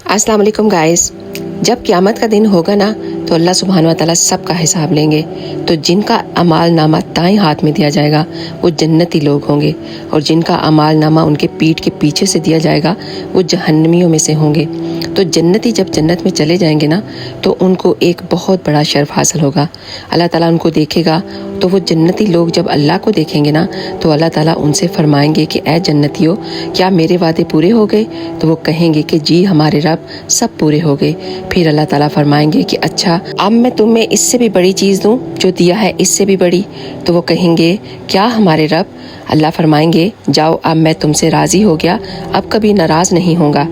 अस्सलाम वालेकुम गाइस। जब क़यामत का दिन होगा ना तो अल्लाह सुब्हानहू व तआला सबका हिसाब लेंगे। तो जिनका अमाल नामा दाएं हाथ में दिया जाएगा वो जन्नती लोग होंगे, और जिनका अमाल नामा उनके पीठ के पीछे से दिया जाएगा वो जहन्नमियों में से होंगे। तो जन्नती जब जन्नत में चले जाएंगे ना तो उनको एक बहुत बड़ा शर्फ हासिल होगा। अल्लाह ताला उनको देखेगा तो वो जन्नती लोग जब अल्लाह को देखेंगे ना तो अल्लाह ताला उनसे फरमाएंगे कि ऐ जन्नतियों, क्या मेरे वादे पूरे हो गए? तो वो कहेंगे कि जी हमारे रब सब पूरे हो गए। फिर अल्लाह ताला फरमाएंगे कि अच्छा अब मैं तुम्हें इससे भी बड़ी चीज़ दूं, जो दिया है इससे भी बड़ी। तो वो कहेंगे क्या हमारे रब? अल्लाह फरमाएंगे जाओ अब मैं तुमसे राज़ी हो गया, अब कभी नाराज़ नहीं होगा।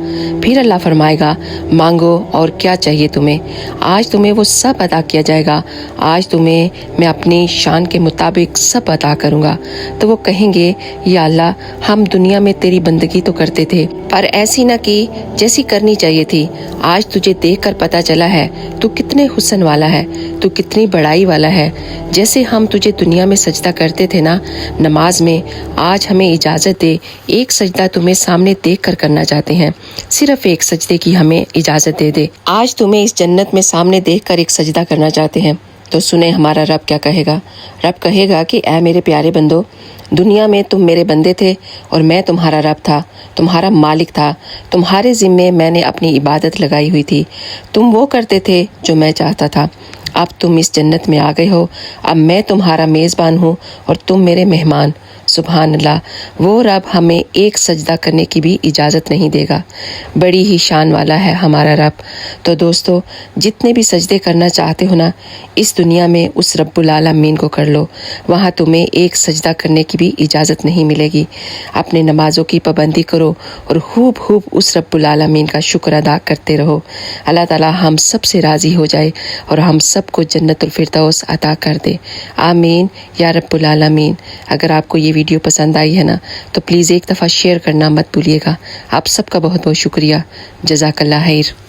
फिर अल्लाह फरमाएगा मांगो और क्या चाहिए तुम्हें, आज तुम्हें वो सब अदा किया जाएगा, आज तुम्हें मैं अपनी शान के मुताबिक सब अदा करूँगा। तो वो कहेंगे या अल्लाह हम दुनिया में तेरी बंदगी तो करते थे पर ऐसी न की जैसी करनी चाहिए थी। आज तुझे देखकर पता चला है तू कितने हुस्न वाला है, तू कितनी बड़ाई वाला है। जैसे हम तुझे दुनिया में सजदा करते थे ना नमाज में, आज हमें इजाज़त दे, एक सजदा तुम्हें सामने देख कर करना चाहते हैं, सिर्फ एक सजदे की हमें इजाज़त दे दे। आज तुम्हें इस जन्नत में सामने देख कर एक सजदा करना चाहते हैं। तो सुने हमारा रब क्या कहेगा। रब कहेगा कि ऐ मेरे प्यारे बंदो, दुनिया में तुम मेरे बंदे थे और मैं तुम्हारा रब था, तुम्हारा मालिक था। तुम्हारे ज़िम्मे मैंने अपनी इबादत लगाई हुई थी, तुम वो करते थे जो मैं चाहता था। अब तुम इस जन्नत में आ गए हो, अब मैं तुम्हारा मेज़बान हूँ और तुम मेरे मेहमान। सुभान अल्लाह, वो रब हमें एक सजदा करने की भी इजाज़त नहीं देगा। बड़ी ही शान वाला है हमारा रब। तो दोस्तों, जितने भी सजदे करना चाहते हो ना इस दुनिया में उस रब्बुल आलमीन को कर लो, वहाँ तुम्हें एक सजदा करने की भी इजाज़त नहीं मिलेगी। अपने नमाज़ों की पाबंदी करो और खूब खूब उस रब्बुल आलमीन का शुक्र अदा करते रहो। अल्लाह ताला हम सब से राज़ी हो जाए और हम सबको जन्नतुल फिरदौस अता कर दे। आमीन या रब्बुल आलमीन। अगर आपको ये वीडियो पसंद आई है ना तो प्लीज़ एक दफ़ा शेयर करना मत भूलिएगा। आप सबका बहुत बहुत शुक्रिया। जज़ाकल्लाह खैर।